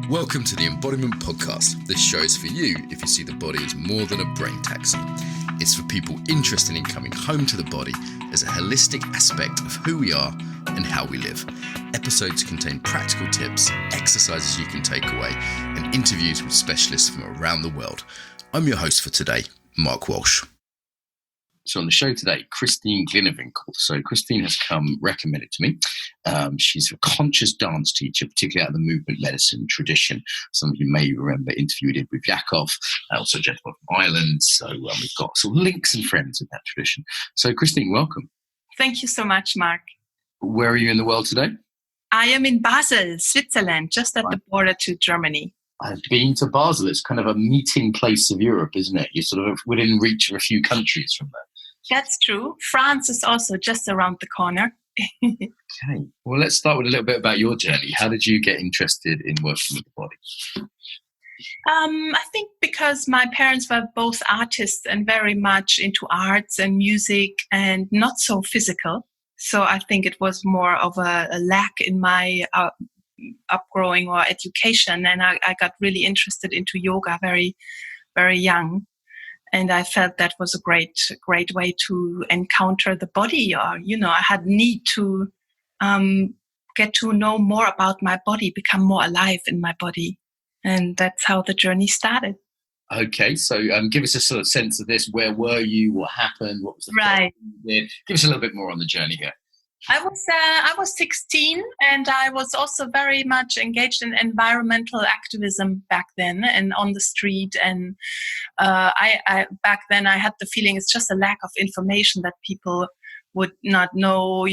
Welcome to the Embodiment Podcast. This show is for you if you see the body as more than a brain taxon. It's for people interested in coming home to the body as a holistic aspect of who we are and how we live. Episodes contain practical tips, exercises you can take away, and interviews with specialists from around the world. I'm your host for today, Mark Walsh. So on the show today, Kristin Glenewinkel. So Kristin has come recommended to me. She's a conscious dance teacher, particularly out of the movement medicine tradition. Some of you may remember interviewed with Yakov, also a gentleman from Ireland. So we've got sort of links and friends in that tradition. So Kristin, welcome. Thank you so much, Mark. Where are you in the world today? I am in Basel, Switzerland, just at the border to Germany. I've been to Basel. It's kind of a meeting place of Europe, isn't it? You're sort of within reach of a few countries from there. That's true. France is also just around the corner. Okay. Well, let's start with a little bit about your journey. How did you get interested in working with the body? I think because my parents were both artists and very much into arts and music and not so physical. So I think it was more of a lack in my upgrowing or education. And I got really interested into yoga very, very young. And I felt that was a great way to encounter the body. Or, I had need to get to know more about my body, become more alive in my body. And that's how the journey started. Okay, so give us a sort of sense of this. Where were you? What happened? What was the right? Give us a little bit more on the journey here. I was 16, and I was also very much engaged in environmental activism back then, and on the street. And I back then I had the feeling it's just a lack of information that people would not know,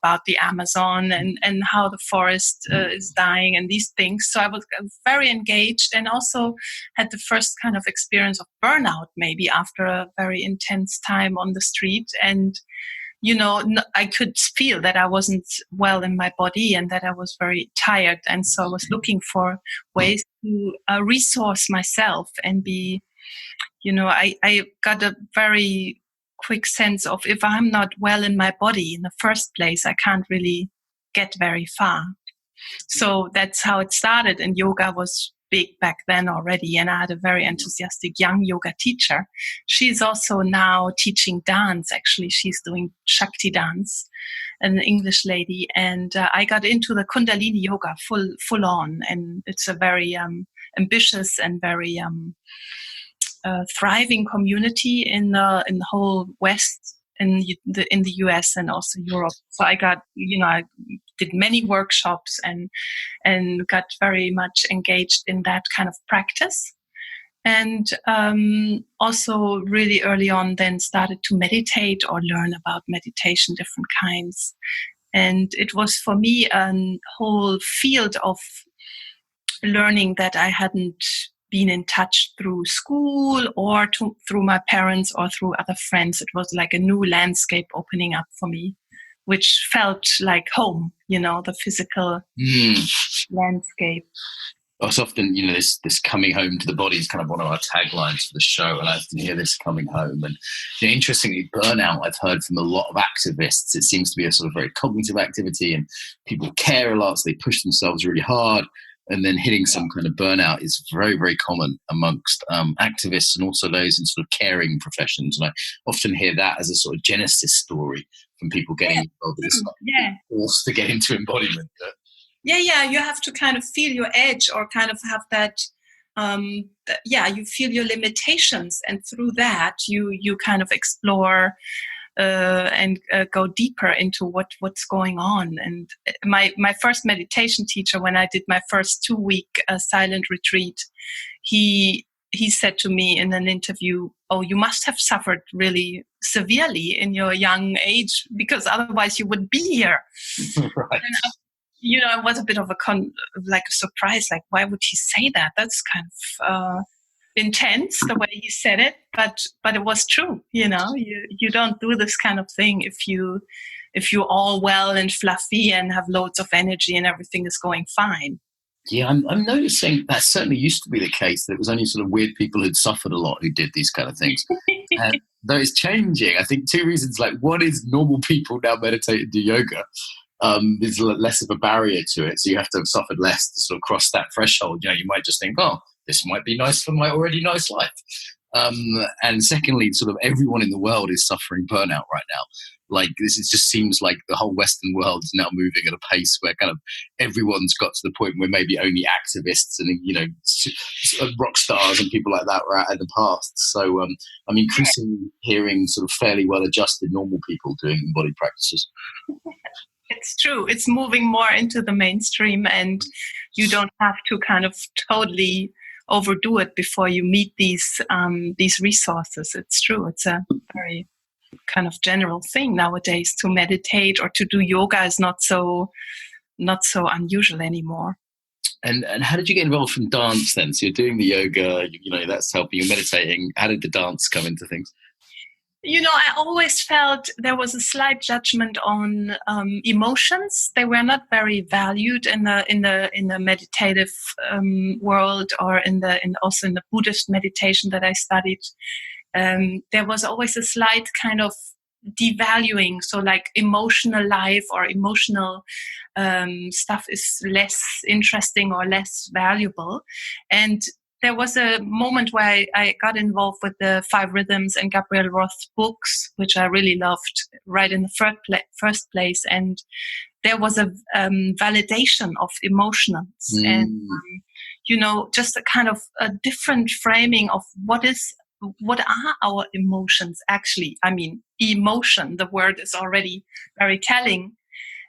about the Amazon and how the forest is dying and these things. So I was very engaged, and also had the first kind of experience of burnout, maybe after a very intense time on the street. And I could feel that I wasn't well in my body and that I was very tired. And so I was looking for ways to resource myself and be, I got a very quick sense of if I'm not well in my body in the first place, I can't really get very far. So that's how it started. And yoga was big back then already, and I had a very enthusiastic young yoga teacher. She's also now teaching dance. Actually, she's doing Shakti dance, an English lady, and I got into the Kundalini yoga full on, and it's a very ambitious and very thriving community in the whole West, in the US and also Europe. So I got, I did many workshops and got very much engaged in that kind of practice. And also really early on then started to meditate or learn about meditation, different kinds. And it was for me a whole field of learning that I hadn't been in touch through school or through my parents or through other friends. It was like a new landscape opening up for me, which felt like home, the physical landscape. It's often, this coming home to the body is kind of one of our taglines for the show, and I often hear this coming home. And interestingly, burnout, I've heard from a lot of activists, it seems to be a sort of very cognitive activity, and people care a lot, so they push themselves really hard. And then hitting some kind of burnout is very, very common amongst activists and also those in sort of caring professions. And I often hear that as a sort of genesis story from people getting involved. It's not forced to get into embodiment. Yeah. You have to kind of feel your edge, or kind of have that. You feel your limitations, and through that you kind of explore. And go deeper into what's going on. And my first meditation teacher, when I did my first 2-week silent retreat, he said to me in an interview, "Oh, you must have suffered really severely in your young age, because otherwise you wouldn't be here." Right. And it was a bit of a surprise. Like, why would he say that? That's kind of intense the way he said it, but it was true. You don't do this kind of thing if you're all well and fluffy and have loads of energy and everything is going fine. Yeah, I'm noticing that certainly used to be the case, that it was only sort of weird people who'd suffered a lot who did these kind of things. Though it's changing. I think 2 reasons. Like, one is normal people now meditate and do yoga, there's less of a barrier to it. So you have to have suffered less to sort of cross that threshold. You might just think, oh, this might be nice for my already nice life. And secondly, sort of everyone in the world is suffering burnout right now. Like just seems like the whole Western world is now moving at a pace where kind of everyone's got to the point where maybe only activists and, rock stars and people like that were at in the past. So, increasingly hearing sort of fairly well-adjusted normal people doing body practices. It's true. It's moving more into the mainstream, and you don't have to kind of totally overdo it before you meet these resources. It's true. It's a very kind of general thing nowadays. To meditate or to do yoga is not so unusual anymore. And how did you get involved from dance then? So you're doing the yoga, that's helping you meditating. How did the dance come into things? I always felt there was a slight judgment on emotions. They were not very valued in the meditative world, or also in the Buddhist meditation that I studied. There was always a slight kind of devaluing. So like emotional life or emotional stuff is less interesting or less valuable. And there was a moment where I got involved with the 5 Rhythms and Gabrielle Roth's books, which I really loved right in the first place. And there was a validation of emotions and, just a kind of a different framing of what are our emotions actually. I mean, emotion, the word is already very telling.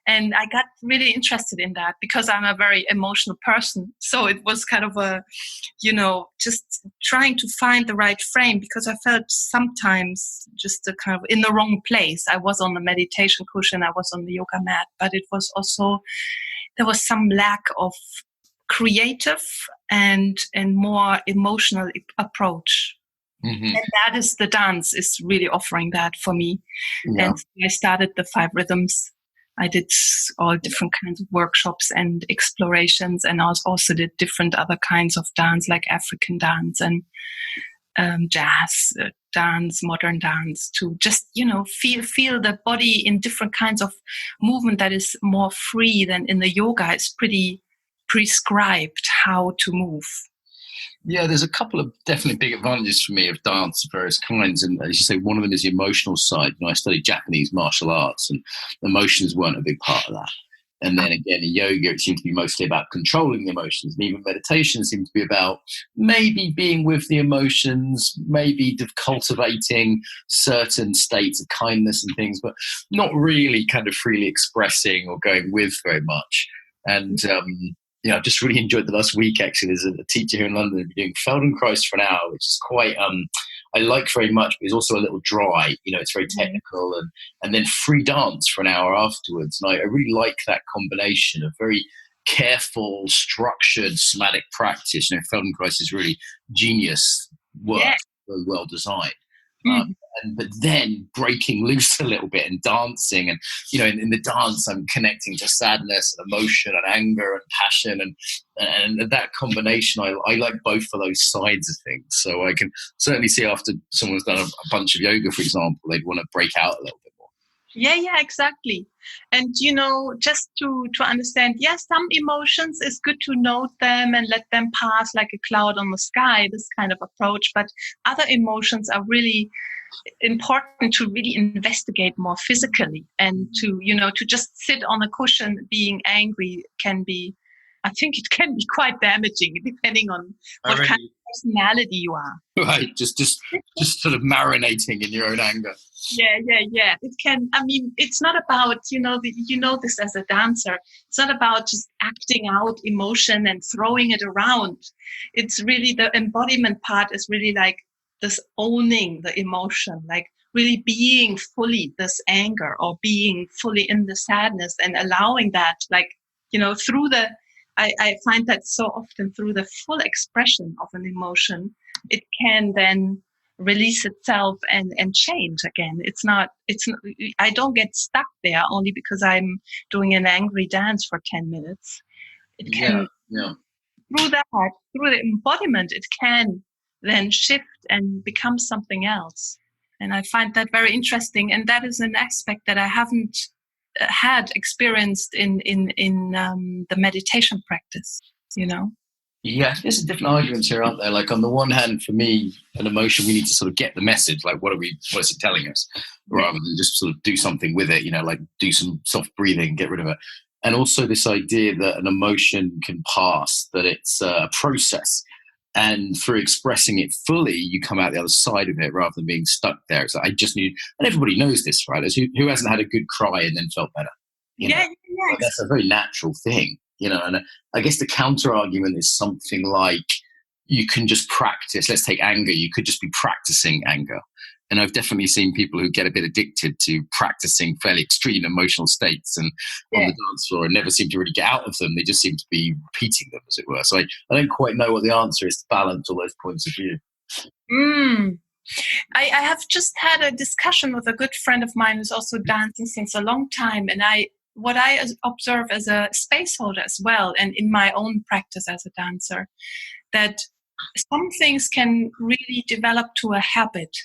And I got really interested in that because I'm a very emotional person. So it was kind of just trying to find the right frame, because I felt sometimes just a kind of in the wrong place. I was on the meditation cushion, I was on the yoga mat, but it was also, there was some lack of creative and more emotional approach. Mm-hmm. And that is, the dance is really offering that for me. Yeah. And I started the 5 Rhythms. I did all different kinds of workshops and explorations, and I also did different other kinds of dance, like African dance and jazz dance, modern dance, to just, feel the body in different kinds of movement that is more free than in the yoga. It's pretty prescribed how to move. Yeah, there's a couple of definitely big advantages for me of dance of various kinds. And as you say, one of them is the emotional side. I studied Japanese martial arts, and emotions weren't a big part of that. And then again, in yoga, it seemed to be mostly about controlling the emotions. And even meditation seemed to be about maybe being with the emotions, maybe cultivating certain states of kindness and things, but not really kind of freely expressing or going with very much. And I've just really enjoyed the last week, actually. There's a teacher here in London doing Feldenkrais for an hour, which is quite, I like very much, but it's also a little dry. It's very technical, and then free dance for an hour afterwards. And I really like that combination of very careful, structured, somatic practice. Feldenkrais is really genius work, very well designed. But then breaking loose a little bit and dancing, and in the dance I'm connecting to sadness and emotion and anger and passion, and that combination, I like both of those sides of things. So I can certainly see after someone's done a bunch of yoga, for example, they'd want to break out a little bit more. Yeah, exactly. And just to understand, some emotions is good to note them and let them pass like a cloud on the sky, this kind of approach. But other emotions are really important to really investigate more physically, and to just sit on a cushion being angry I think it can be quite damaging, depending on what kind of personality you are. Right, just sort of marinating in your own anger. Yeah. It can. I mean, it's not about this as a dancer. It's not about just acting out emotion and throwing it around. It's really, the embodiment part is really like this owning the emotion, like really being fully this anger, or being fully in the sadness, and allowing that, like, through the, I find that so often through the full expression of an emotion, it can then release itself and change again. I don't get stuck there only because I'm doing an angry dance for 10 minutes. It can, through the embodiment, it can then shift and become something else. And I find that very interesting. And that is an aspect that I haven't had experienced in the meditation practice, you know. Yeah, there's different arguments here, aren't there? Like on the one hand, for me, an emotion, we need to sort of get the message, like what is it telling us, rather than just sort of do something with it, you know, like do some soft breathing, get rid of it. And also this idea that an emotion can pass, that it's a process. And through expressing it fully, you come out the other side of it rather than being stuck there. So I just need, and everybody knows this, right? As who hasn't had a good cry and then felt better? You know? Like that's a very natural thing, you know. And I guess the counter argument is something like you can just practice. Let's take anger. You could just be practicing anger. And I've definitely seen people who get a bit addicted to practicing fairly extreme emotional states and on the dance floor and never seem to really get out of them. They just seem to be repeating them, as it were. So I don't quite know what the answer is to balance all those points of view. I have just had a discussion with a good friend of mine who's also dancing since a long time. And what I observe as a space holder as well, and in my own practice as a dancer, that some things can really develop to a habit.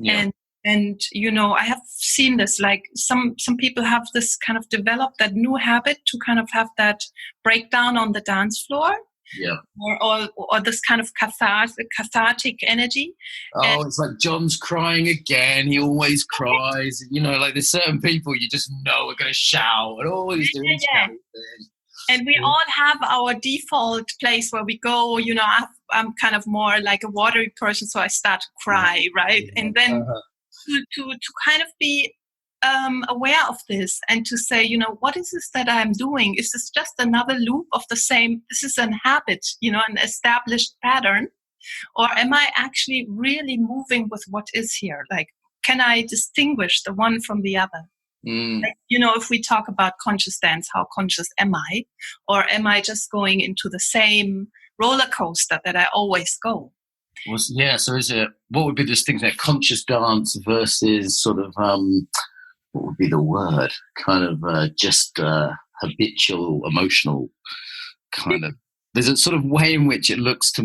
Yeah. And you know, I have seen this, like some people have this kind of developed that new habit to kind of have that breakdown on the dance floor. Yeah. Or this kind of cathartic energy. Oh, it's like John's crying again. He always cries. You know, like there's certain people you just know are going to shout and all he's doing is shouting. And we all have our default place where we go, you know, I'm kind of more like a watery person, so I start to cry, right? And then to kind of be aware of this and to say, you know, what is this that I'm doing? Is this just another loop of the same? This is an habit, you know, an established pattern. Or am I actually really moving with what is here? Like, can I distinguish the one from the other? Like, you know, if we talk about conscious dance, how conscious am I? Or am I just going into the same roller coaster that I always go? So is it, what would be the distinction there? Conscious dance versus sort of, what would be the word? Kind of just habitual, emotional kind of. There's a sort of way in which it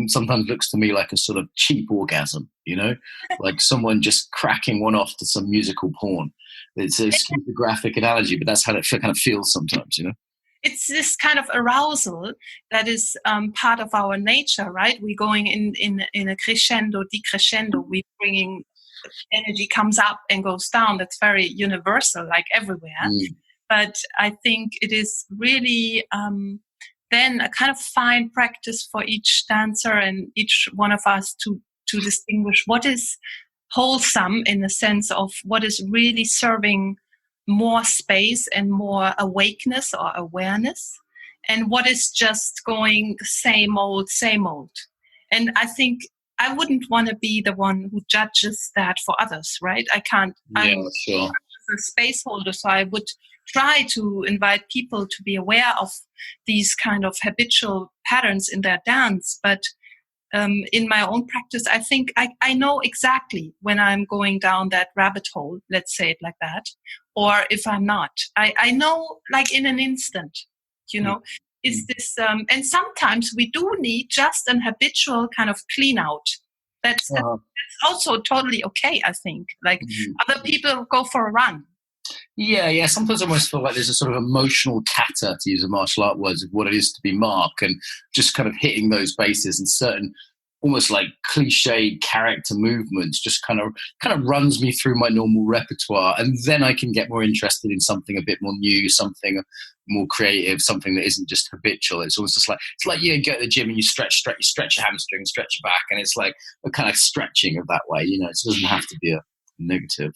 sometimes looks to me like a sort of cheap orgasm, you know, like someone just cracking one off to some musical porn. It's a stupid graphic analogy, but that's how it kind of feels sometimes, you know. It's this kind of arousal that is part of our nature, right? We're going in a crescendo, decrescendo. We're bringing energy comes up and goes down. That's very universal, like everywhere. But I think it is really then a kind of fine practice for each dancer and each one of us to distinguish what is wholesome in the sense of what is really serving more space and more awakeness or awareness, and what is just going the same old. And I think I wouldn't want to be the one who judges that for others, right? I can't. I'm sure. a space holder, so I would try to invite people to be aware of these kind of habitual patterns in their dance. But in my own practice, I think I know exactly when I'm going down that rabbit hole, let's say it like that, or if I'm not. I know like in an instant, you know, is this, and sometimes we do need just an habitual kind of clean out. That's also totally okay, I think. Like other people go for a run. Yeah. Sometimes I almost feel like there's a sort of emotional kata, to use a martial art words, of what it is to be Mark, and just kind of hitting those bases and certain almost like cliched character movements just kind of runs me through my normal repertoire, and then I can get more interested in something a bit more new, something more creative, something that isn't just habitual. It's almost just like, it's like you go to the gym and you stretch your hamstring, stretch your back, and it's like a kind of stretching of that way, you know. It doesn't have to be a negative.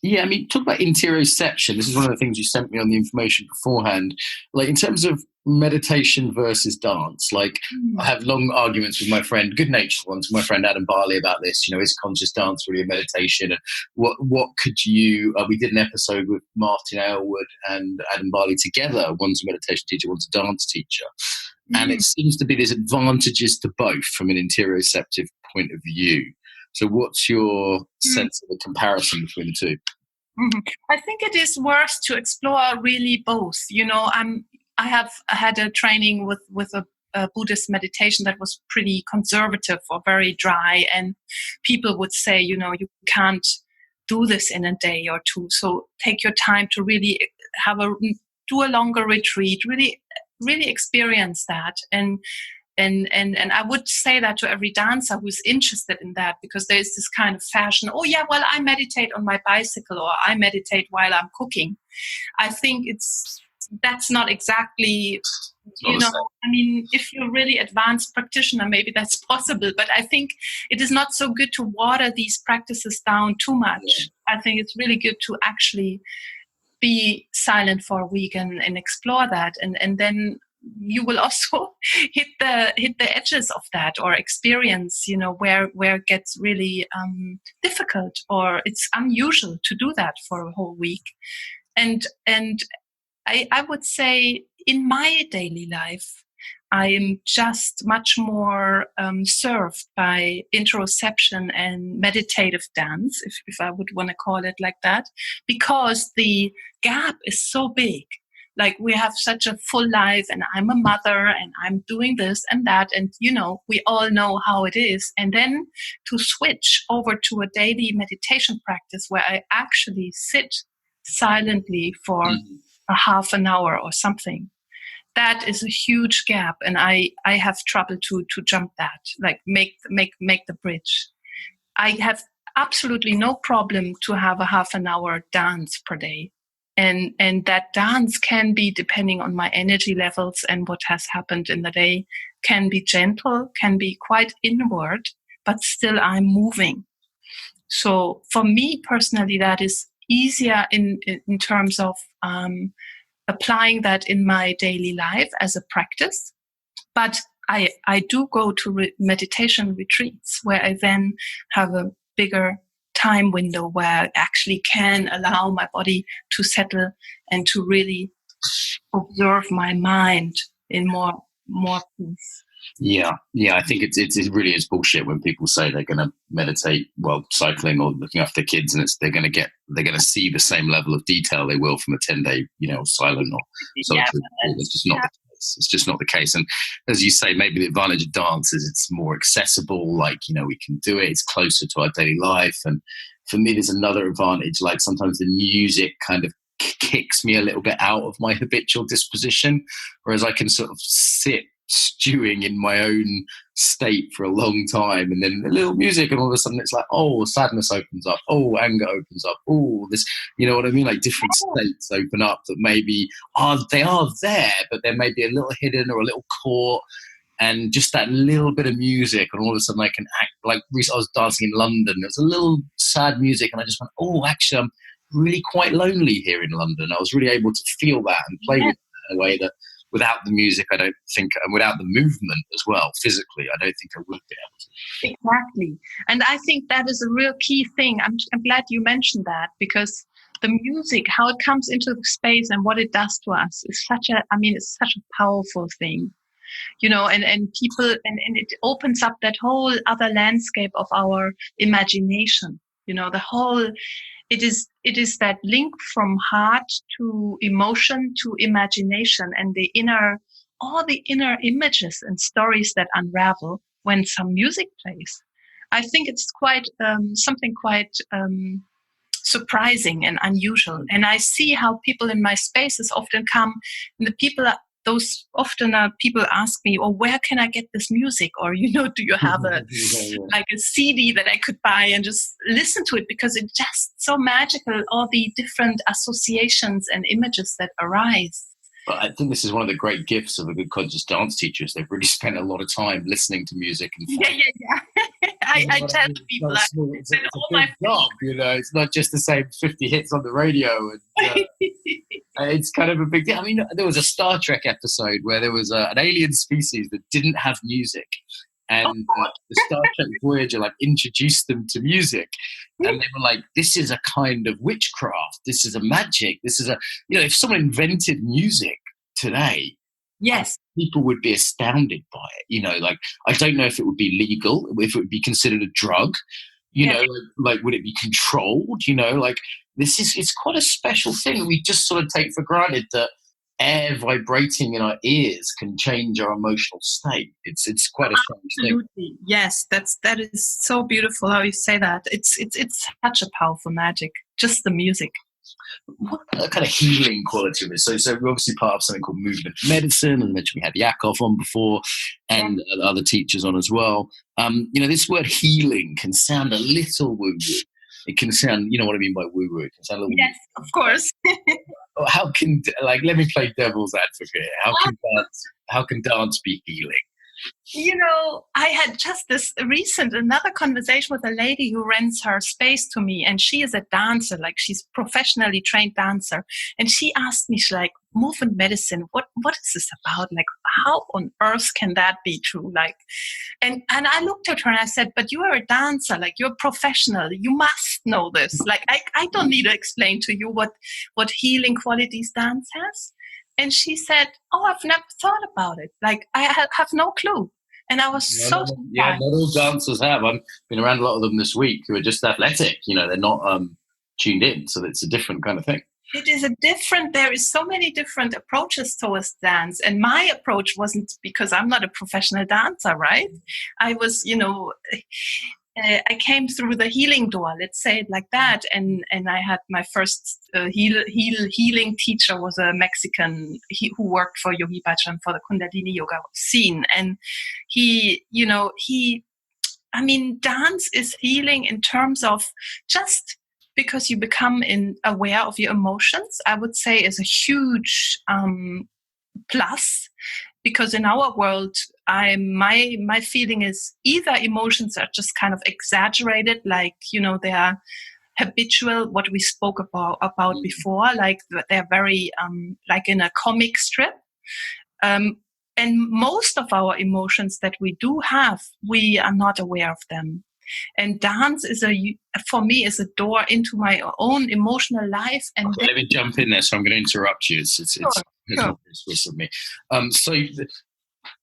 I mean, talk about interoception. This is one of the things you sent me on the information beforehand. Like in terms of meditation versus dance, like I have long arguments with my friend, good-natured ones, with my friend Adam Barley about this. You know, is conscious dance really a meditation? And what could you? We did an episode with Martin Aylward and Adam Barley together. One's a meditation teacher, one's a dance teacher, and it seems to be there's advantages to both from an interoceptive point of view. So what's your sense of the comparison between the two? I think it is worth to explore really both. You know, I have had a training with a Buddhist meditation that was pretty conservative or very dry, and people would say, you know, you can't do this in a day or two. So take your time to really do a longer retreat, really experience that. And I would say that to every dancer who's interested in that, because there's this kind of fashion, oh yeah, well, I meditate on my bicycle, or I meditate while I'm cooking. I think that's not exactly, I mean, if you're a really advanced practitioner, maybe that's possible, but I think it is not so good to water these practices down too much. Yeah. I think it's really good to actually be silent for a week and explore that, and then you will also hit the edges of that, or experience, where it gets really difficult, or it's unusual to do that for a whole week. And I would say in my daily life, I am just much more served by interoception and meditative dance, if I would want to call it like that, because the gap is so big. Like, we have such a full life, and I'm a mother, and I'm doing this and that, and we all know how it is. And then to switch over to a daily meditation practice where I actually sit silently for a half an hour or something, that is a huge gap, and I have trouble to jump that, like make the bridge. I have absolutely no problem to have a half an hour dance per day, and that dance can be, depending on my energy levels and what has happened in the day, can be gentle, can be quite inward, but still I'm moving. So for me personally, that is easier in terms of applying that in my daily life as a practice. But I do go to meditation retreats where I then have a bigger time window where I actually can allow my body to settle and to really observe my mind in more peace. Yeah. I think it really is bullshit when people say they're going to meditate while cycling or looking after kids, and they're going to see the same level of detail they will from a 10-day, silent or solitary. It's just not the case. It's just not the case. And as you say, maybe the advantage of dance is it's more accessible. Like, we can do it. It's closer to our daily life. And for me, there's another advantage. Like, sometimes the music kind of kicks me a little bit out of my habitual disposition, whereas I can sort of sit stewing in my own state for a long time, and then a little music, and all of a sudden it's like, oh, sadness opens up, oh, anger opens up, oh, this, you know what I mean? Like, different states open up that maybe they are there, but they're maybe a little hidden or a little caught, and just that little bit of music, and all of a sudden I can act. Like, recently I was dancing in London, there was a little sad music, and I just went, oh, actually I'm really quite lonely here in London. I was really able to feel that and play with it in a way that without the music, I don't think, and without the movement as well, physically, I don't think I would be able to. Exactly. And I think that is a real key thing. I'm glad you mentioned that, because the music, how it comes into the space and what it does to us is it's such a powerful thing, and people, and it opens up that whole other landscape of our imagination, it is that link from heart to emotion to imagination, and all the inner images and stories that unravel when some music plays. I think it's quite something quite surprising and unusual. And I see how people in my spaces often come, and people ask me, "Oh, where can I get this music?" Or, do you have like a CD that I could buy and just listen to it, because it's just so magical, all the different associations and images that arise. But I think this is one of the great gifts of a good conscious dance teacher, is they've really spent a lot of time listening to music. And I tell people it's a big job, it's not just the same 50 hits on the radio. And, it's kind of a big deal. I mean, there was a Star Trek episode where there was an alien species that didn't have music, and the Star Trek Voyager introduced them to music, and they were like, "This is a kind of witchcraft. This is a magic. This is if someone invented music today, yes, people would be astounded by it. I don't know if it would be legal, if it would be considered a drug. Would it be controlled? It's quite a special thing. We just sort of take for granted that air vibrating in our ears can change our emotional state. It's quite a strange thing. Absolutely. Yes, that is so beautiful how you say that. It's such a powerful magic. Just the music. What kind of healing quality of it? So we're obviously part of something called movement medicine, and mentioned we had Yakov on before, and other teachers on as well. This word healing can sound a little woo-woo. It can sound, you know what I mean by woo-woo. It can sound a little yes, woo-woo. Of course. How can, let me play devil's advocate. How can dance be healing? I had just another conversation with a lady who rents her space to me, and she is a dancer, like she's professionally trained dancer. And she asked me, she's like, movement medicine, what is this about? Like, how on earth can that be true? Like, and I looked at her and I said, but you are a dancer, like you're a professional. You must know this. Like, I don't need to explain to you what healing qualities dance has. And she said, oh, I've never thought about it. Like, I have no clue. And I was not all dancers have. I've been around a lot of them this week who are just athletic. They're not tuned in. So it's a different kind of thing. It is there is so many different approaches towards dance. And my approach wasn't because I'm not a professional dancer, right? I was, I came through the healing door, let's say it like that. And I had my first healing teacher was a Mexican who worked for Yogi Bhajan for the Kundalini yoga scene. And dance is healing in terms of just because you become aware of your emotions, I would say is a huge plus. Because in our world, my feeling is either emotions are just kind of exaggerated, like, they are habitual, what we spoke about before, like they're very like in a comic strip. And most of our emotions that we do have, we are not aware of them. And dance for me is a door into my own emotional life. And okay, let me jump in there. So I'm going to interrupt you. It's sure. Swiss of me. So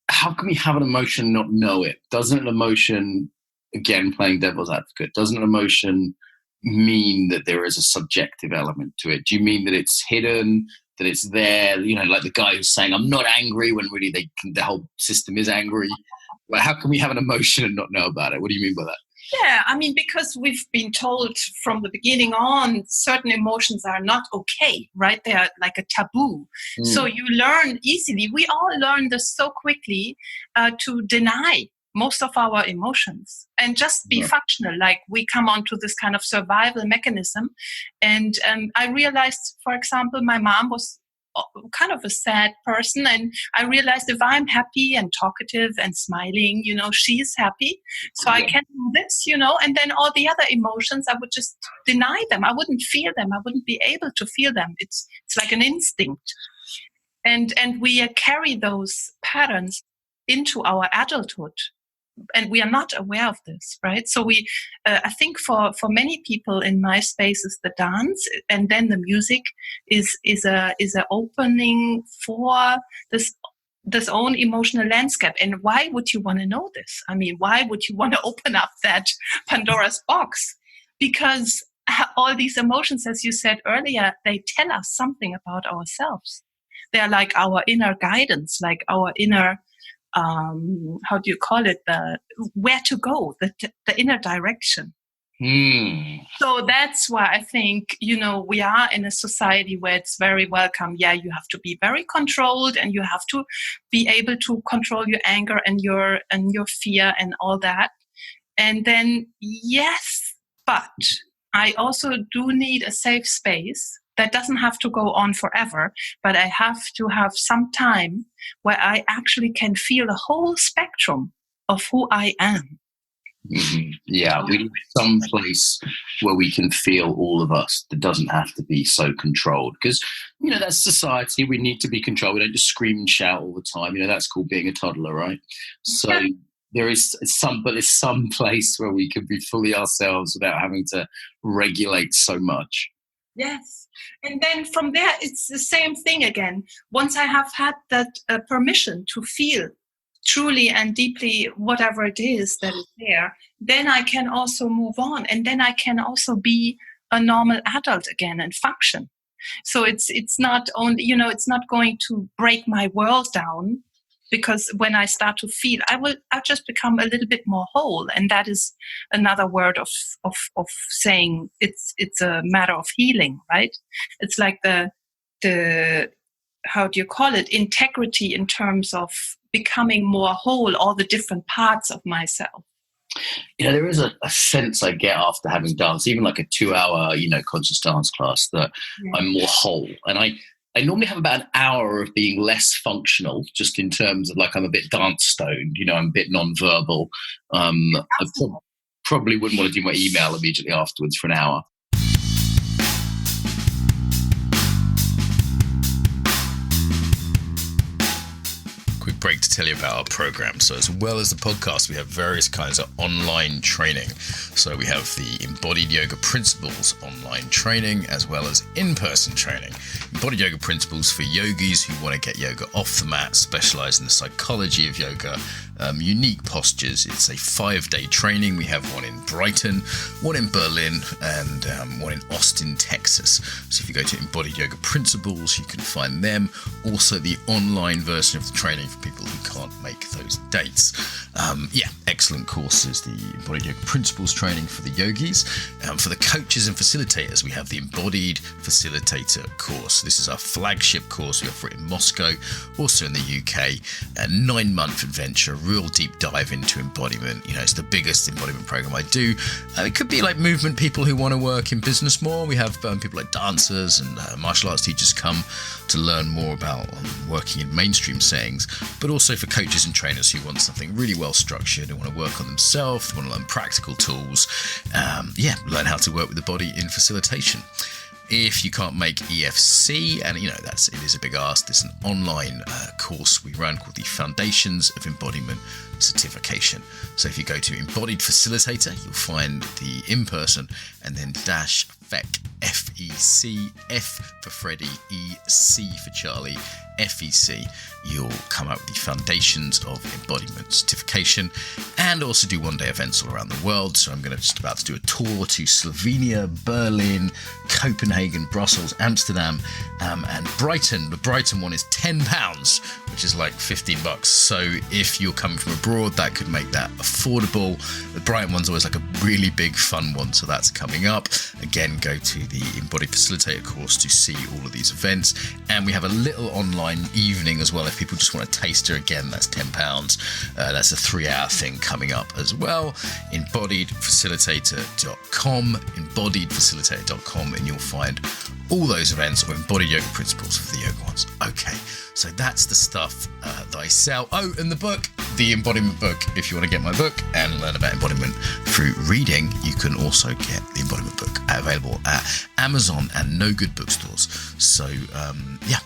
how can we have an emotion and not know it? Doesn't an emotion, again, playing devil's advocate, doesn't an emotion mean that there is a subjective element to it? Do you mean that it's hidden, that it's there? Like the guy who's saying, I'm not angry, when really the whole system is angry. Like, how can we have an emotion and not know about it? What do you mean by that? Yeah, because we've been told from the beginning on, certain emotions are not okay, right? They are like a taboo. So you learn easily. We all learn this so quickly to deny most of our emotions and just be functional. Like we come onto this kind of survival mechanism. And I realized, for example, my mom was kind of a sad person, and I realized if I'm happy and talkative and smiling, she's happy, so I can do this, and then all the other emotions I would just deny them. I wouldn't feel them. I wouldn't be able to feel them. It's like an instinct, and we carry those patterns into our adulthood. And we are not aware of this, right? So I think for many people in my spaces, the dance and then the music is a opening for this own emotional landscape. And why would you want to know this? I mean, why would you want to open up that Pandora's box? Because all these emotions, as you said earlier, they tell us something about ourselves. They're like our inner guidance, like our inner how do you call it? Where to go, the inner direction. So that's why I think, we are in a society where it's very welcome. Yeah, you have to be very controlled, and you have to be able to control your anger and your fear and all that. And then, yes, but I also do need a safe space. That doesn't have to go on forever, but I have to have some time where I actually can feel the whole spectrum of who I am. Mm-hmm. Yeah, we need some place where we can feel all of us that doesn't have to be so controlled. Because, that's society. We need to be controlled. We don't just scream and shout all the time. That's called being a toddler, right? So there's some place where we can be fully ourselves without having to regulate so much. Yes. And then from there, it's the same thing again. Once I have had that permission to feel truly and deeply whatever it is that is there, then I can also move on. And then I can also be a normal adult again and function. So it's not only, it's not going to break my world down, because when I start to feel, I'll just become a little bit more whole. And that is another word of saying it's a matter of healing, right? It's like the how do you call it? Integrity in terms of becoming more whole, all the different parts of myself. There is a sense I get after having danced, even like a 2-hour, conscious dance class, that I'm more whole. And I normally have about an hour of being less functional, just in terms of like I'm a bit dance stoned, I'm a bit non-verbal. I probably wouldn't want to do my email immediately afterwards for an hour. Quick break to tell you about our program. So as well as the podcast, we have various kinds of online training. So we have the Embodied Yoga Principles online training, as well as in-person training. Embodied Yoga Principles for yogis who want to get yoga off the mat, specialize in the psychology of yoga, unique postures. It's a 5-day training. We have one in Brighton, one in Berlin, and one in Austin, Texas. So if you go to Embodied Yoga Principles, you can find them. Also the online version of the training for people who can't make those dates. Excellent courses. The Embodied Yoga Principles training for the yogis. For the coaches and facilitators, we have the Embodied Facilitator course. This is our flagship course. We offer it in Moscow, also in the UK. A 9-month adventure, real deep dive into embodiment. It's the biggest embodiment program I do. It could be like movement people who want to work in business more. We have people like dancers and martial arts teachers come to learn more about working in mainstream settings, but also for coaches and trainers who want something really well structured, who want to work on themselves, who want to learn practical tools, learn how to work with the body in facilitation. If you can't make EFC, and it is a big ask, there's an online course we run called the Foundations of Embodiment Certification. So if you go to Embodied Facilitator, you'll find the in-person, and then FEC, F-E-C, F for Freddy, E-C for Charlie, FEC, you'll come out with the Foundations of Embodiment Certification, and also do one-day events all around the world. So I'm just about to do a tour to Slovenia, Berlin, Copenhagen, Brussels, Amsterdam, and Brighton. The Brighton one is £10, which is like $15. So if you're coming from abroad, that could make that affordable. The Brighton one's always like a really big fun one, so that's coming up. Again, go to the Embodied Facilitator course to see all of these events. And we have a little online evening as well. If people just want a taster, again, that's £10. That's a 3-hour thing coming up as well. Embodiedfacilitator.com, embodiedfacilitator.com, and you'll find all those events, or Embodied Yoga Principles for the yoga ones. Okay, so that's the stuff that I sell. Oh, and the book, the embodiment book. If you want to get my book and learn about embodiment through reading, you can also get the embodiment book available at Amazon and no good bookstores. So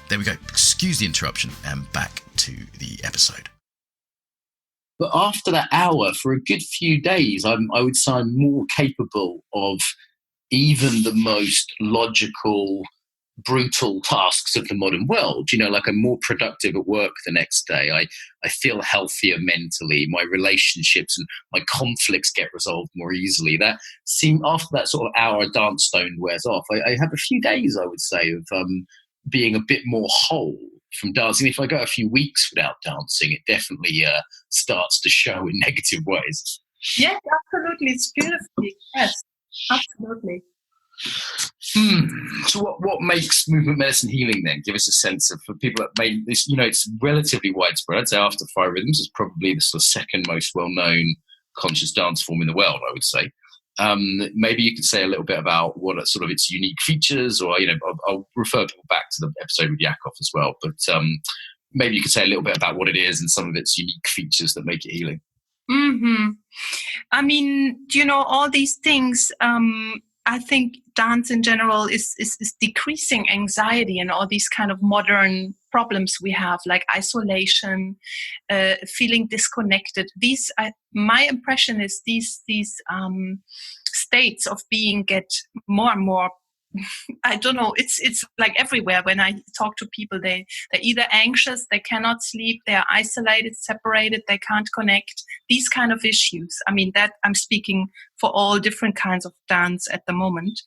there we go. Excuse the interruption, and back to the episode. But after that hour, for a good few days, I would say I'm more capable of even the most logical, brutal tasks of the modern world. Like I'm more productive at work the next day. I feel healthier mentally. My relationships and my conflicts get resolved more easily. After that sort of hour dance stone wears off, I have a few days, I would say, of being a bit more whole from dancing. If I go a few weeks without dancing, it definitely starts to show in negative ways. Yes, absolutely. It's beautiful. Yes, absolutely. So what makes movement medicine healing then? Give us a sense of, for people that made this, it's relatively widespread. I'd say after 5 Rhythms, it's probably the sort of second most well-known conscious dance form in the world, I would say. Maybe you could say a little bit about what are sort of its unique features, or, I'll refer people back to the episode with Yakov as well, but maybe you could say a little bit about what it is and some of its unique features that make it healing. Mm-hmm. I mean, all these things, I think dance in general is decreasing anxiety and all these kind of modern problems we have, like isolation, feeling disconnected. My impression is these states of being get more and more. I don't know. It's like everywhere. When I talk to people, they're either anxious, they cannot sleep, they are isolated, separated, they can't connect. These kind of issues. I mean, that I'm speaking for all different kinds of dance at the moment.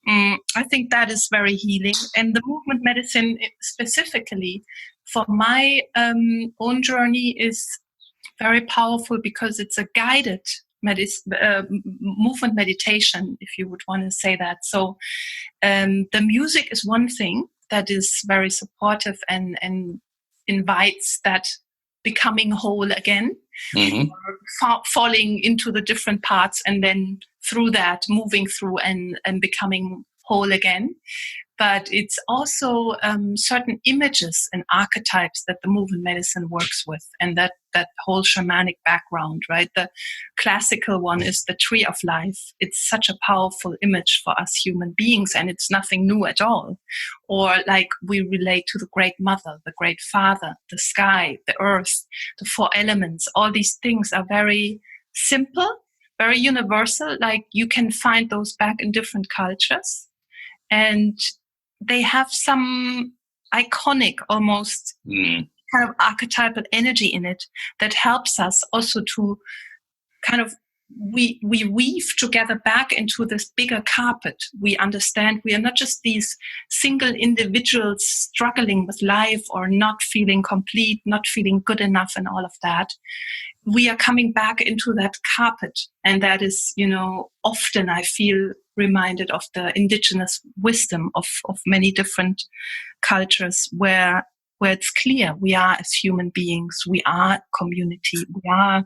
I think that is very healing. And the movement medicine specifically for my own journey is very powerful because it's a guided movement meditation, if you would want to say that. So the music is one thing that is very supportive and invites that becoming whole again, falling into the different parts and then through that moving through and becoming whole again. But it's also certain images and archetypes that the movement medicine works with, and that whole shamanic background, right? The classical one is the tree of life. It's such a powerful image for us human beings, and it's nothing new at all. Or like we relate to the great mother, the great father, the sky, the earth, the four elements. All these things are very simple, very universal. Like you can find those back in different cultures. And they have some iconic, almost kind of archetypal energy in it that helps us also to kind of, we weave together back into this bigger carpet. We understand we are not just these single individuals struggling with life or not feeling complete, not feeling good enough and all of that. We are coming back into that carpet. And that is, often I feel reminded of the indigenous wisdom of many different cultures where it's clear we are as human beings, we are community, we are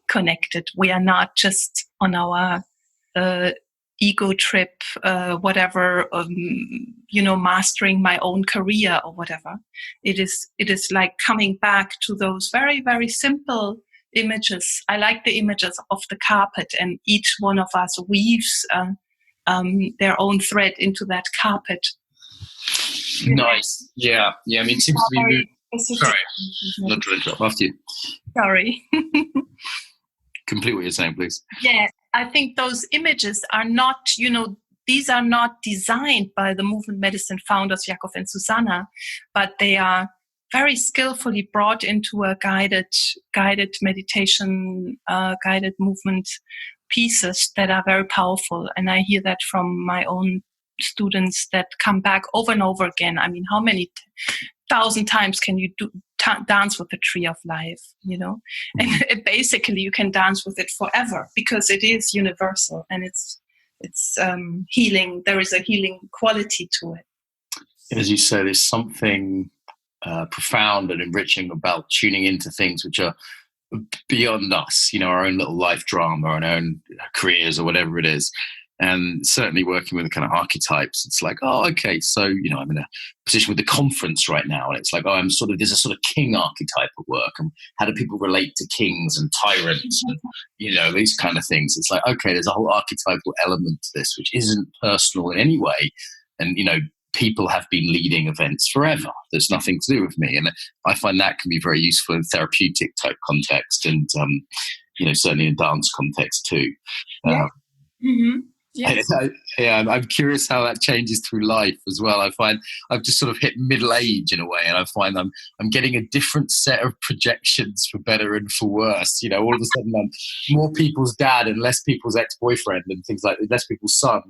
connected. We are not just on our ego trip, whatever, mastering my own career or whatever. It is like coming back to those very, very simple images. I like the images of the carpet, and each one of us weaves their own thread into that carpet. Nice. Yeah. I mean, it seems to be... Sorry, not to interrupt. After you. Sorry. Complete what you're saying, please. Yeah, I think those images are not, these are not designed by the movement medicine founders, Jakob and Susanna, but they are very skillfully brought into a guided meditation, guided movement pieces that are very powerful. And I hear that from my own students that come back over and over again. I mean, how many 1,000 times can you dance with the tree of life, And basically you can dance with it forever because it is universal and it's healing. There is a healing quality to it. As you say, there's something profound and enriching about tuning into things which are beyond us, our own little life drama, our own careers or whatever it is. And certainly working with the kind of archetypes, it's like, oh, okay, so, I'm in a position with the conference right now. And it's like, oh, there's a sort of king archetype at work. And how do people relate to kings and tyrants and, these kind of things? It's like, okay, there's a whole archetypal element to this, which isn't personal in any way. And, people have been leading events forever. There's nothing to do with me. And I find that can be very useful in therapeutic type context and, certainly in dance context too. Yes. I'm curious how that changes through life as well. I find I've just sort of hit middle age in a way, and I find I'm getting a different set of projections for better and for worse. All of a sudden I'm more people's dad and less people's ex-boyfriend and things like less people's son.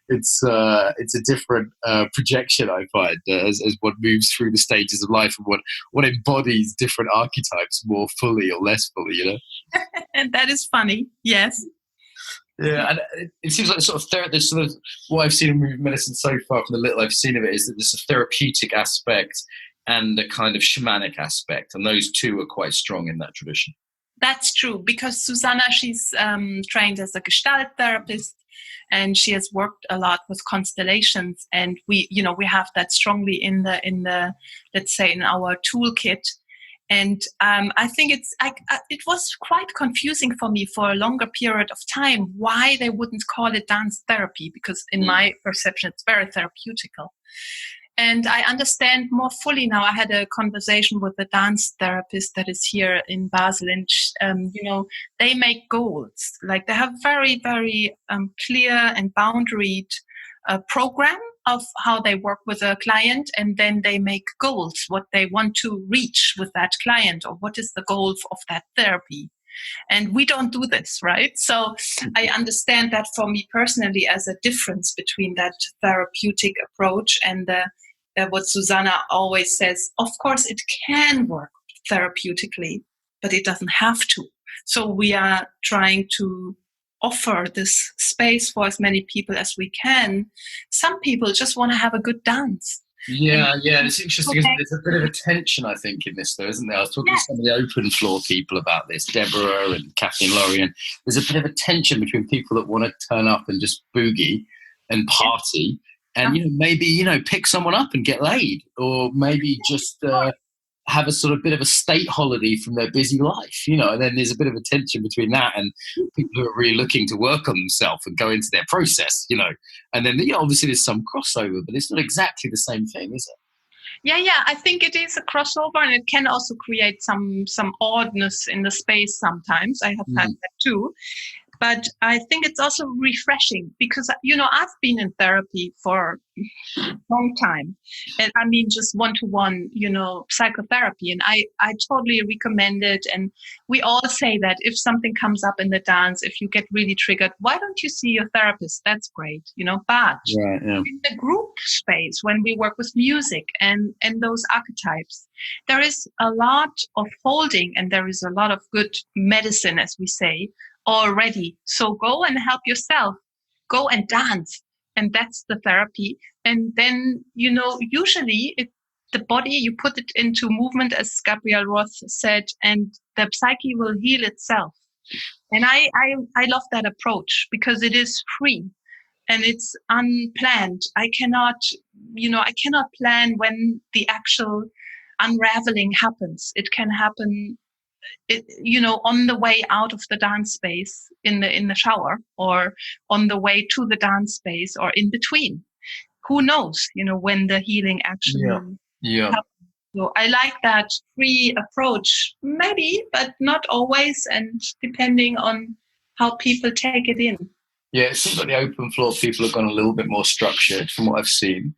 It's a different projection I find as one moves through the stages of life and what embodies different archetypes more fully or less fully. And that is funny. Yes. Yeah, and it seems like there's sort of what I've seen in movement medicine so far from the little I've seen of it is that there's a therapeutic aspect and a kind of shamanic aspect, and those two are quite strong in that tradition. That's true, because Susanna, she's trained as a Gestalt therapist, and she has worked a lot with constellations, and we have that strongly in the let's say in our toolkit. And I think it was quite confusing for me for a longer period of time why they wouldn't call it dance therapy, because in my perception it's very therapeutical. And I understand more fully now. I had a conversation with a dance therapist that is here in Basel, and they make goals. Like they have very, very clear and boundaried program of how they work with a client, and then they make goals, what they want to reach with that client, or what is the goal of that therapy. And we don't do this, right? So I understand that for me personally as a difference between that therapeutic approach and what Susanna always says, of course it can work therapeutically, but it doesn't have to. So we are trying to offer this space for as many people as we can. Some people just want to have a good dance. Yeah. It's interesting. Okay. There's a bit of a tension, I think, in this, though, isn't there? I was talking to some of the open floor people about this, Deborah and Kathy and Laurie, and there's a bit of a tension between people that want to turn up and just boogie and party, and maybe pick someone up and get laid, or maybe just have a sort of bit of a state holiday from their busy life, and then there's a bit of a tension between that and people who are really looking to work on themselves and go into their process, and then obviously there's some crossover, but it's not exactly the same thing, is it? Yeah, I think it is a crossover, and it can also create some oddness in the space sometimes. I have had that too. But I think it's also refreshing because, I've been in therapy for a long time. And I mean, just one-to-one, psychotherapy. And I totally recommend it. And we all say that if something comes up in the dance, if you get really triggered, why don't you see your therapist? That's great, But in the group space, when we work with music and those archetypes, there is a lot of holding and there is a lot of good medicine, as we say, already. So go and help yourself. Go and dance. And that's the therapy. And then, usually the body, you put it into movement, as Gabrielle Roth said, and the psyche will heal itself. And I love that approach because it is free and it's unplanned. I cannot plan when the actual unraveling happens. It can happen on the way out of the dance space in the shower, or on the way to the dance space, or in between. Who knows, when the healing actually happens. So I like that free approach, maybe, but not always, and depending on how people take it in. Yeah, it seems like the open floor people have gone a little bit more structured from what I've seen.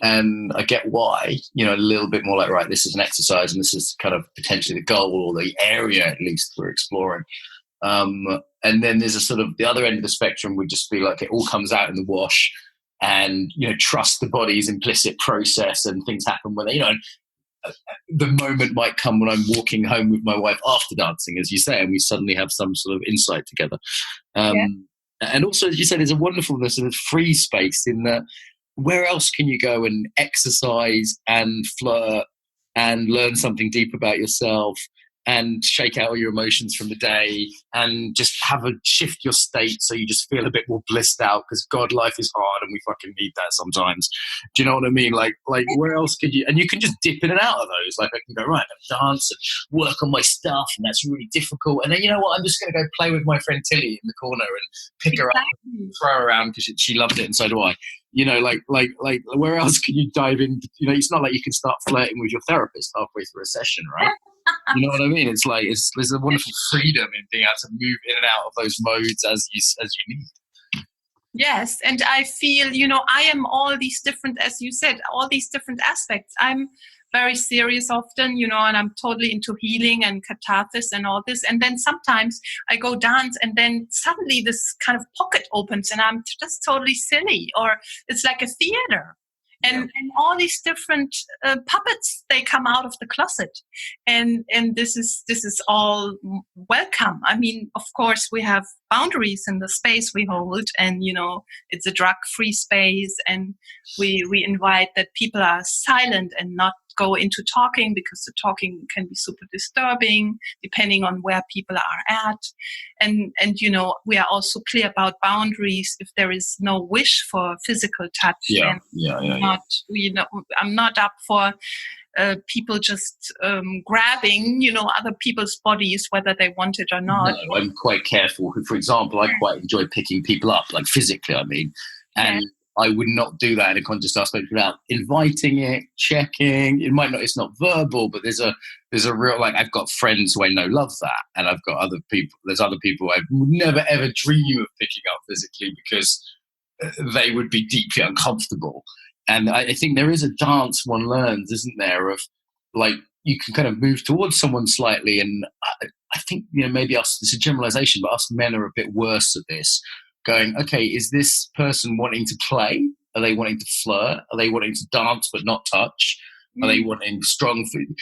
And I get why, a little bit more like, right, this is an exercise and this is kind of potentially the goal or the area at least we're exploring. And then there's a sort of the other end of the spectrum would just be like it all comes out in the wash and, trust the body's implicit process and things happen when the moment might come when I'm walking home with my wife after dancing, as you say, and we suddenly have some sort of insight together. And also, as you said, there's a wonderfulness of free space in that. Where else can you go and exercise and flirt and learn something deep about yourself and shake out all your emotions from the day and just shift your state so you just feel a bit more blissed out because God, life is hard and we fucking need that sometimes. Do you know what I mean? Like where else could you, and you can just dip in and out of those. Like I can go, right, I'm gonna dance and work on my stuff and that's really difficult. And then you know what, I'm just going to go play with my friend Tilly in the corner and pick her up and throw her around because she loved it and so do I. Like where else can you dive in? It's not like you can start flirting with your therapist halfway through a session, right? You know what I mean? It's like there's a wonderful freedom in being able to move in and out of those modes as you need. Yes, and I feel, I am all these different, as you said, all these different aspects. I'm very serious often, and I'm totally into healing and catharsis and all this. And then sometimes I go dance and then suddenly this kind of pocket opens and I'm just totally silly, or it's like a theater. And all these different puppets, they come out of the closet, and this is all welcome. I mean, of course, we have boundaries in the space we hold, and it's a drug-free space, and we invite that people are silent and not go into talking, because the talking can be super disturbing depending on where people are at, and we are also clear about boundaries. If there is no wish for physical touch, I'm not up for people just grabbing other people's bodies, whether they want it or not. No, I'm quite careful. For example, I quite enjoy picking people up, like physically, I mean, and I would not do that in a conscious aspect without inviting it, checking. It's not verbal, but there's a real, like, I've got friends who I know love that, and I've got there's other people I would never ever dream of picking up physically because they would be deeply uncomfortable. And I think there is a dance one learns, isn't there, of like you can kind of move towards someone slightly, and I think, maybe us, it's a generalization, but us men are a bit worse at this. Going, okay, is this person wanting to play? Are they wanting to flirt? Are they wanting to dance but not touch? Are they wanting strong food?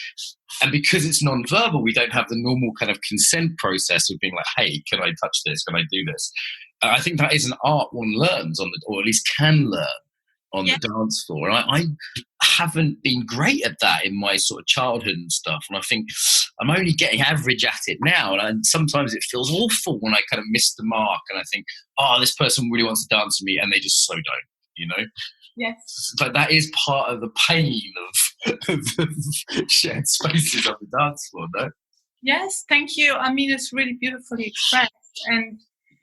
And because it's non-verbal, we don't have the normal kind of consent process of being like, hey, can I touch this? Can I do this? I think that is an art one learns or at least can learn on the dance floor. And I haven't been great at that in my sort of childhood and stuff. And I think I'm only getting average at it now. And sometimes it feels awful when I kind of miss the mark and I think, oh, this person really wants to dance with me, and they just so don't, Yes. But that is part of the pain of shared spaces on the dance floor, no? Yes, thank you. I mean, it's really beautifully expressed.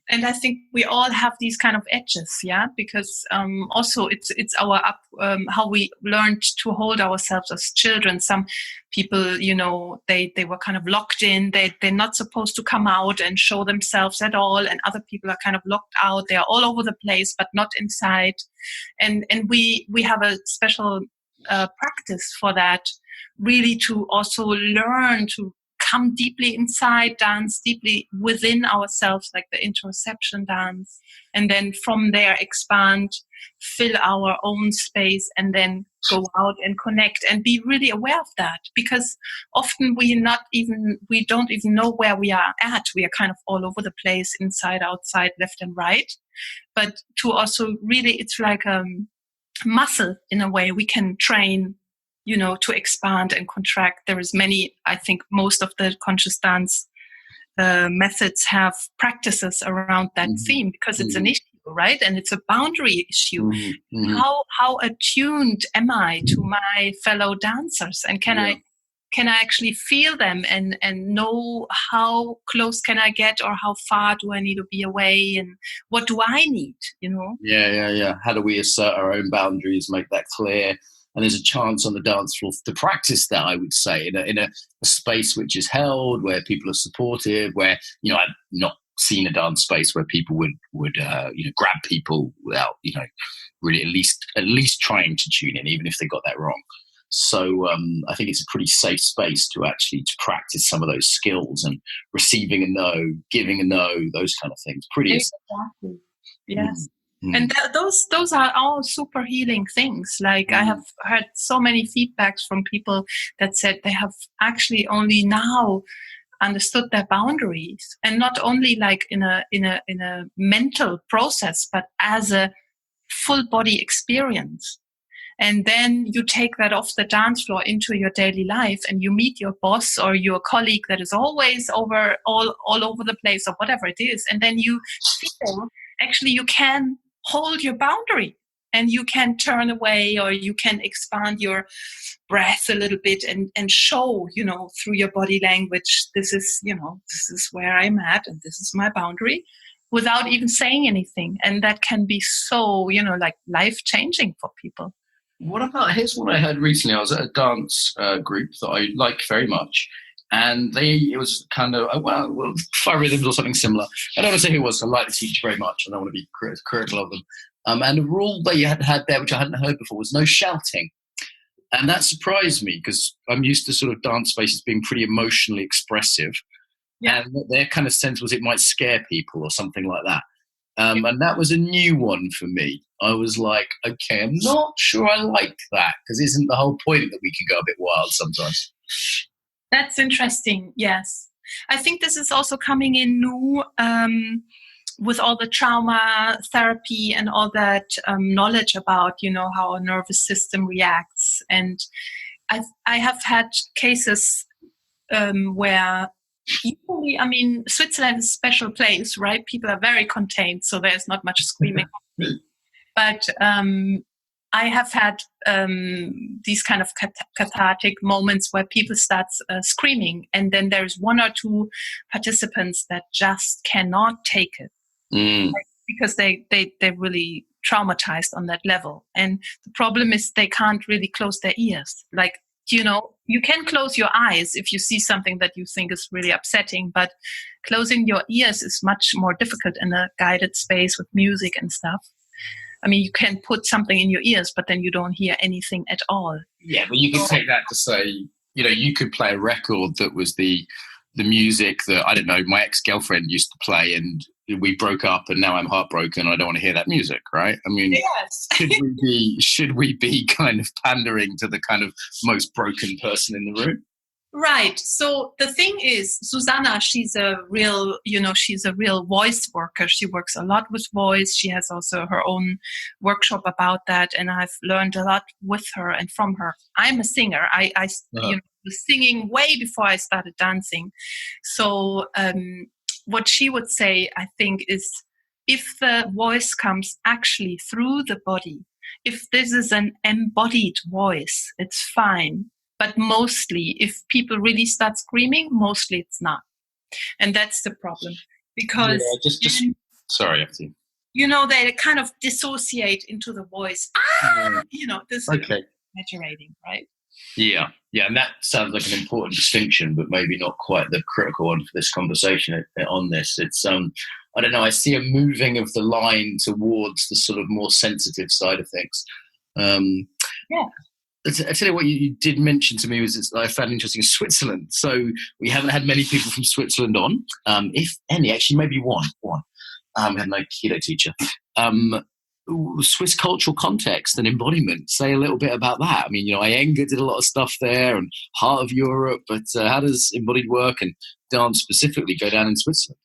And I think we all have these kind of edges, because also it's our how we learned to hold ourselves as children. Some people, they were kind of locked in. They're not supposed to come out and show themselves at all. And other people are kind of locked out. They are all over the place, but not inside. And we have a special practice for that, really, to also learn to come deeply inside, dance deeply within ourselves, like the interoception dance, and then from there expand, fill our own space, and then go out and connect and be really aware of that, because often we don't even know where we are at. We are kind of all over the place, inside, outside, left and right. But to also really, it's like a muscle in a way we can train, to expand and contract. There is many, I think most of the conscious dance methods have practices around that theme, because it's an issue, right? And it's a boundary issue. How attuned am I to my fellow dancers? And can I actually feel them and know how close can I get, or how far do I need to be away, and what do I need, Yeah. How do we assert our own boundaries, make that clear? And there's a chance on the dance floor to practice that, I would say, in a space which is held, where people are supportive, where, I've not seen a dance space where people would grab people without, really at least trying to tune in, even if they got that wrong. So I think it's a pretty safe space to practice some of those skills, and receiving a no, giving a no, those kind of things. Pretty exactly. Yes. And those are all super healing things. Like I have heard so many feedbacks from people that said they have actually only now understood their boundaries, and not only like in a mental process, but as a full body experience. And then you take that off the dance floor into your daily life, and you meet your boss or your colleague that is always all over the place, or whatever it is. And then you feel actually you can hold your boundary, and you can turn away, or you can expand your breath a little bit and show, through your body language, this is where I'm at, and this is my boundary, without even saying anything. And that can be so, like life-changing for people. Here's what I heard recently. I was at a dance group that I like very much. And it was kind of, fire rhythms or something similar. I don't want to say who it was. I like the teacher very much. I don't want to be critical of them. And the rule they had there, which I hadn't heard before, was no shouting. And that surprised me, because I'm used to sort of dance spaces being pretty emotionally expressive. Yeah. And their kind of sense was it might scare people or something like that. And that was a new one for me. I was like, okay, I'm not sure I like that, because isn't the whole point that we can go a bit wild sometimes? That's interesting. Yes. I think this is also coming in new with all the trauma therapy and all that knowledge about, how our nervous system reacts. And I have had cases where usually, Switzerland is a special place, right? People are very contained, so there's not much screaming. But I have had these kind of cathartic moments where people start screaming, and then there's one or two participants that just cannot take it because they really traumatized on that level. And the problem is they can't really close their ears. Like, you can close your eyes if you see something that you think is really upsetting, but closing your ears is much more difficult in a guided space with music and stuff. You can put something in your ears, but then you don't hear anything at all. Yeah, but you can take that to say, you could play a record that was the the music that, I don't know, my ex-girlfriend used to play, and we broke up and now I'm heartbroken. I don't want to hear that music, right? I mean, Yes. should we be kind of pandering to the kind of most broken person in the room? Right. So the thing is, Susanna, she's a real voice worker. She works a lot with voice. She has also her own workshop about that. And I've learned a lot with her and from her. I'm a singer. I was singing way before I started dancing. So what she would say, I think, is if the voice comes actually through the body, if this is an embodied voice, it's fine. But mostly, if people really start screaming, mostly it's not. And that's the problem. Because, sorry, Effie. They kind of dissociate into the voice. This is exaggerating, right? Yeah. And that sounds like an important distinction, but maybe not quite the critical one for this conversation on this. It's, I don't know, I see a moving of the line towards the sort of more sensitive side of things. I tell you what you did mention to me was I found interesting Switzerland. So we haven't had many people from Switzerland on, if any, actually maybe one. We had no keto teacher. Swiss cultural context and embodiment. Say a little bit about that. I mean, Iyengar did a lot of stuff there and Heart of Europe, but how does embodied work and dance specifically go down in Switzerland?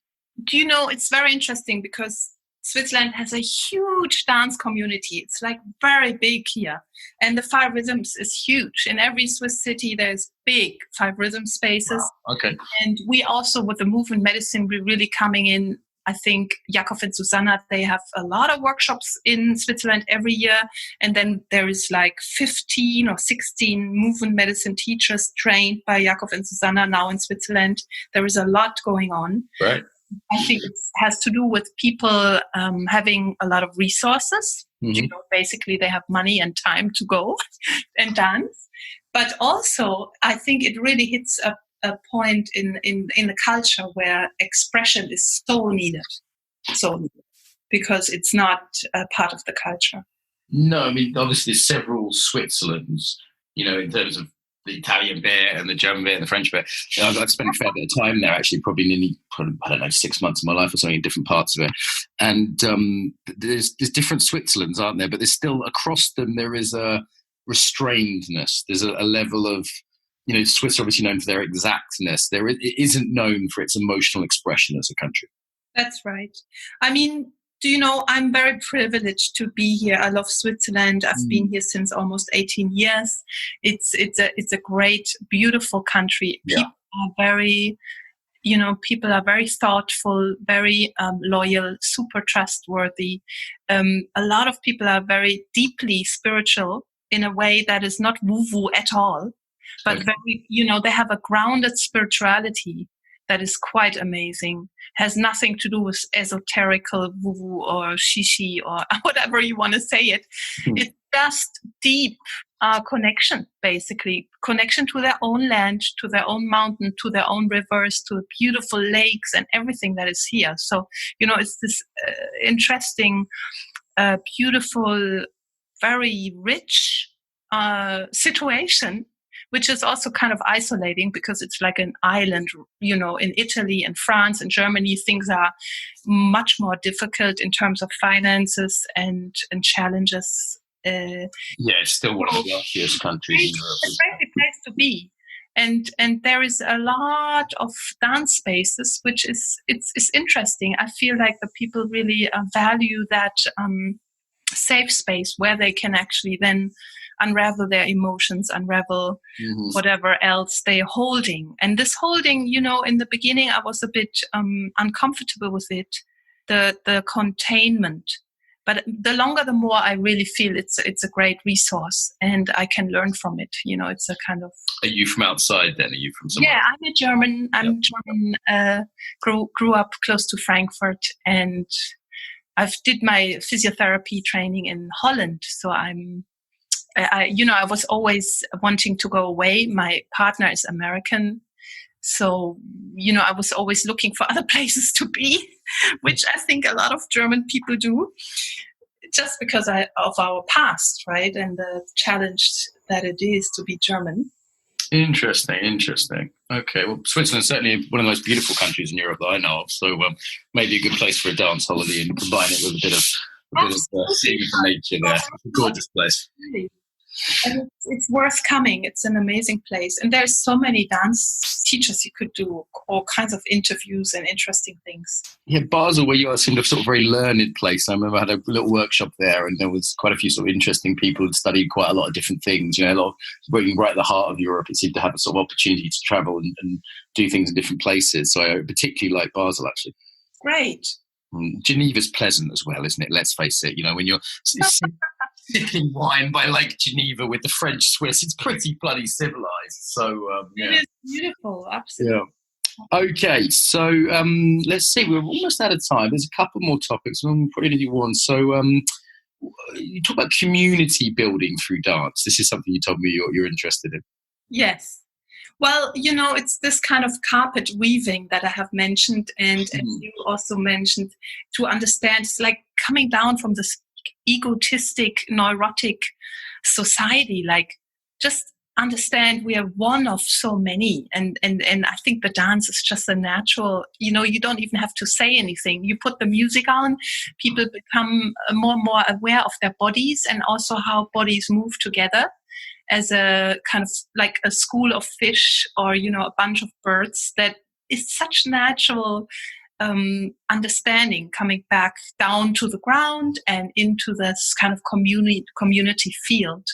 It's very interesting because Switzerland has a huge dance community. It's like very big here. And the 5 rhythms is huge. In every Swiss city, there's big 5 rhythm spaces. Wow. Okay. And we also, with the movement medicine, we're really coming in. I think Jakob and Susanna, they have a lot of workshops in Switzerland every year. And then there is like 15 or 16 movement medicine teachers trained by Jakob and Susanna now in Switzerland. There is a lot going on. Right. I think it has to do with people having a lot of resources. Mm-hmm. Basically they have money and time to go and dance. But also, I think it really hits a point in the culture where expression is so needed, because it's not a part of the culture. No, I mean, obviously there's several Switzerlands, in terms of the Italian bit and the German bit and the French bit. I've spent a fair bit of time there, actually, probably, I don't know, 6 months of my life or something in different parts of it. And there's different Switzerlands, aren't there? But there's still, across them, there is a restrainedness. There's a level of, Swiss are obviously known for their exactness. It isn't known for its emotional expression as a country. That's right. I mean, I'm very privileged to be here. I love Switzerland. I've been here since almost 18 years. It's a great, beautiful country. Yeah. People are very thoughtful, very loyal, super trustworthy. A lot of people are very deeply spiritual in a way that is not woo-woo at all, but very, they have a grounded spirituality that is quite amazing. Has nothing to do with esoterical woo-woo or shishi or whatever you want to say it. Mm-hmm. It's just deep connection, basically. Connection to their own land, to their own mountain, to their own rivers, to the beautiful lakes and everything that is here. So, it's this interesting, beautiful, very rich situation, which is also kind of isolating because it's like an island, in Italy and France and Germany, things are much more difficult in terms of finances and challenges. It's still one of the wealthiest countries in Europe. It's a great place to be. And there is a lot of dance spaces, which is interesting. I feel like the people really value that safe space where they can actually then unravel their emotions, unravel whatever else they're holding. And this holding, in the beginning, I was a bit uncomfortable with it, the containment. But the longer, the more I really feel it's a great resource and I can learn from it. It's a kind of... Are you from outside then? Are you from somewhere? Yeah, I'm German. Grew up close to Frankfurt, and I've did my physiotherapy training in Holland. So I was always wanting to go away. My partner is American. So, I was always looking for other places to be, which I think a lot of German people do, just because of our past, right? And the challenge that it is to be German. Interesting. Okay, well, Switzerland's certainly one of the most beautiful countries in Europe that I know of, so maybe a good place for a dance holiday and combine it with a bit of seeing the nature there. It's a gorgeous place. Really. And it's worth coming. It's an amazing place. And there's so many dance teachers you could do all kinds of interviews and interesting things. Yeah, Basel, where you are, seemed a sort of very learned place. I remember I had a little workshop there, and there was quite a few sort of interesting people who studied quite a lot of different things. You know, a lot of working right at the heart of Europe. It seemed to have a sort of opportunity to travel and do things in different places. So I particularly like Basel, actually. Great. Geneva's pleasant as well, isn't it? Let's face it. You know, when you're sipping wine by Lake Geneva with the French Swiss, it's pretty bloody civilized. So It is beautiful, absolutely. Yeah. Okay, so let's see. We're almost out of time. There's a couple more topics. We'll put in a new one. So you talk about community building through dance. This is something you told me you're interested in. Yes. Well, you know, it's this kind of carpet weaving that I have mentioned, and you also mentioned, to understand. It's like coming down from this egotistic, neurotic society. Like, just understand we are one of so many, and I think the dance is just a natural. You know, you don't even have to say anything. You put the music on, people become more and more aware of their bodies and also how bodies move together, as a kind of like a school of fish, or, you know, a bunch of birds. That is such natural understanding, coming back down to the ground and into this kind of community field.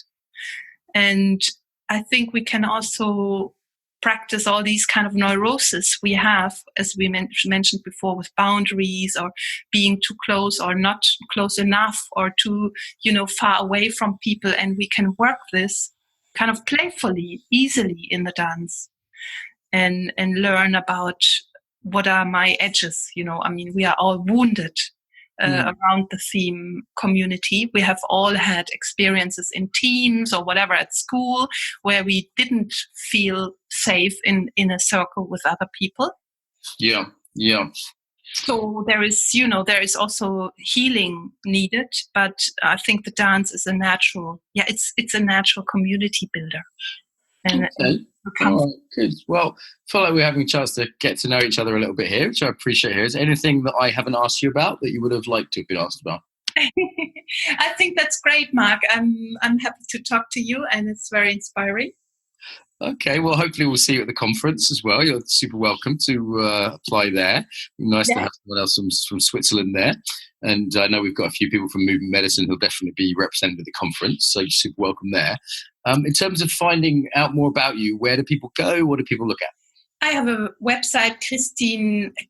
And I think we can also practice all these kind of neuroses we have, as we mentioned before, with boundaries, or being too close or not close enough, or too, you know, far away from people. And we can work this kind of playfully, easily in the dance, and learn about what are my edges. You know, I mean, we are all wounded around the theme community. We have all had experiences in teams or whatever at school where we didn't feel safe in a circle with other people. Yeah. So there is also healing needed, but I think the dance is a natural community builder. And okay. Good. Well, I feel like we're having a chance to get to know each other a little bit here, which I appreciate here. Is there anything that I haven't asked you about that you would have liked to have been asked about? I think that's great, Mark. I'm happy to talk to you, and it's very inspiring. Okay, well, hopefully we'll see you at the conference as well. You're super welcome to apply there. Nice to have someone else from Switzerland there. And I know we've got a few people from Movement Medicine who'll definitely be represented at the conference, so you're super welcome there. In terms of finding out more about you, where do people go? What do people look at? I have a website,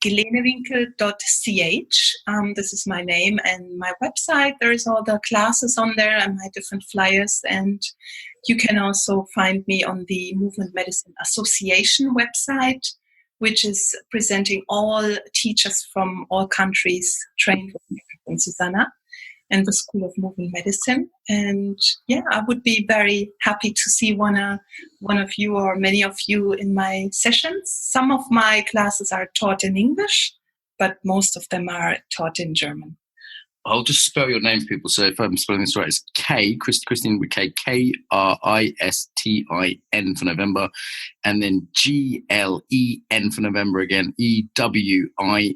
Glenewinkel.ch. This is my name and my website. There is all the classes on there and my different flyers. And you can also find me on the Movement Medicine Association website, which is presenting all teachers from all countries trained in Susanna and the School of Movement Medicine. And I would be very happy to see one of you or many of you in my sessions. Some of my classes are taught in English, but most of them are taught in German. I'll just spell your name for people. So if I'm spelling this right, it's Kristin with K, Kristin for November, and then GLEN for November again, EWINKEL.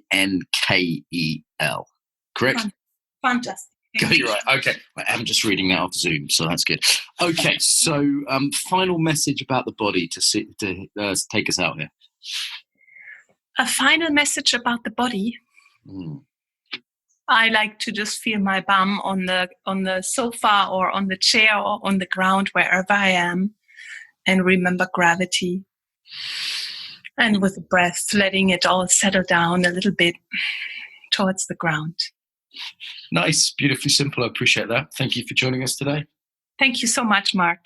Correct? Fantastic. Got you right. Okay. I'm just reading that off Zoom, so that's good. Okay. So final message about the body to take us out here. A final message about the body. I like to just feel my bum on the sofa or on the chair or on the ground, wherever I am, and remember gravity. And with the breath, letting it all settle down a little bit towards the ground. Nice, beautifully simple. I appreciate that. Thank you for joining us today. Thank you so much, Mark.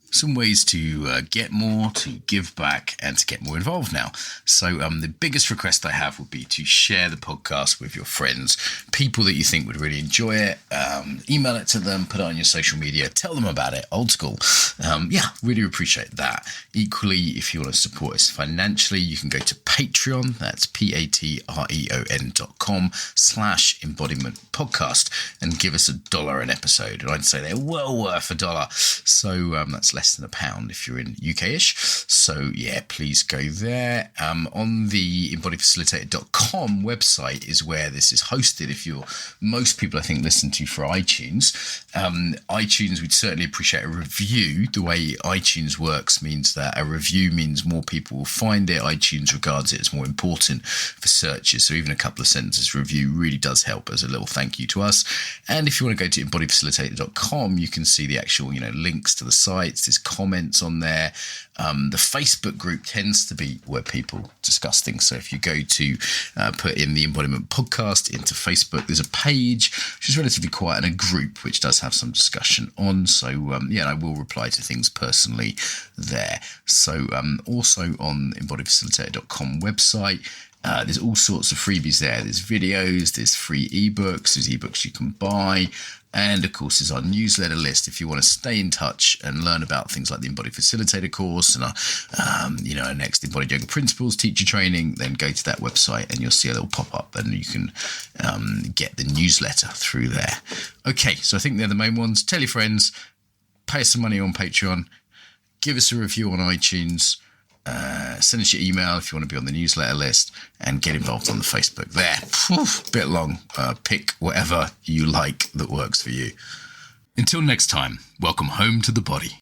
Some ways to get more, to give back, and to get more involved now. So the biggest request I have would be to share the podcast with your friends, people that you think would really enjoy it. Email it to them, put it on your social media, tell them about it, old school. Really appreciate that. Equally, if you want to support us financially, you can go to Patreon. That's patreon.com/embodiment podcast and give us $1 an episode. And I'd say they're well worth $1. So that's less than £1 if you're in UK-ish. So yeah, please go there. On the embodiedfacilitator.com website is where this is hosted. If you're, most people I think listen to for iTunes. iTunes, we'd certainly appreciate a review. The way iTunes works means that a review means more people will find it. iTunes regards it as more important for searches. So even a couple of sentences review really does help as a little thank you to us. And if you want to go to embodiedfacilitator.com, you can see the actual, links to the sites. There's comments on there. The Facebook group tends to be where people discuss things. So if you go to put in the Embodiment Podcast into Facebook, there's a page which is relatively quiet and a group which does have some discussion on. So I will reply to things personally there. So also on embodiedfacilitator.com website, there's all sorts of freebies there. There's videos, there's free ebooks, there's ebooks you can buy. And of course, there's our newsletter list. If you want to stay in touch and learn about things like the Embodied Facilitator course and our next Embodied Yoga Principles teacher training, then go to that website and you'll see a little pop-up and you can get the newsletter through there. Okay, so I think they're the main ones. Tell your friends, pay us some money on Patreon, give us a review on iTunes, send us your email if you want to be on the newsletter list, and get involved on the Facebook there. Bit long. Pick whatever you like that works for you. Until next time, welcome home to the body.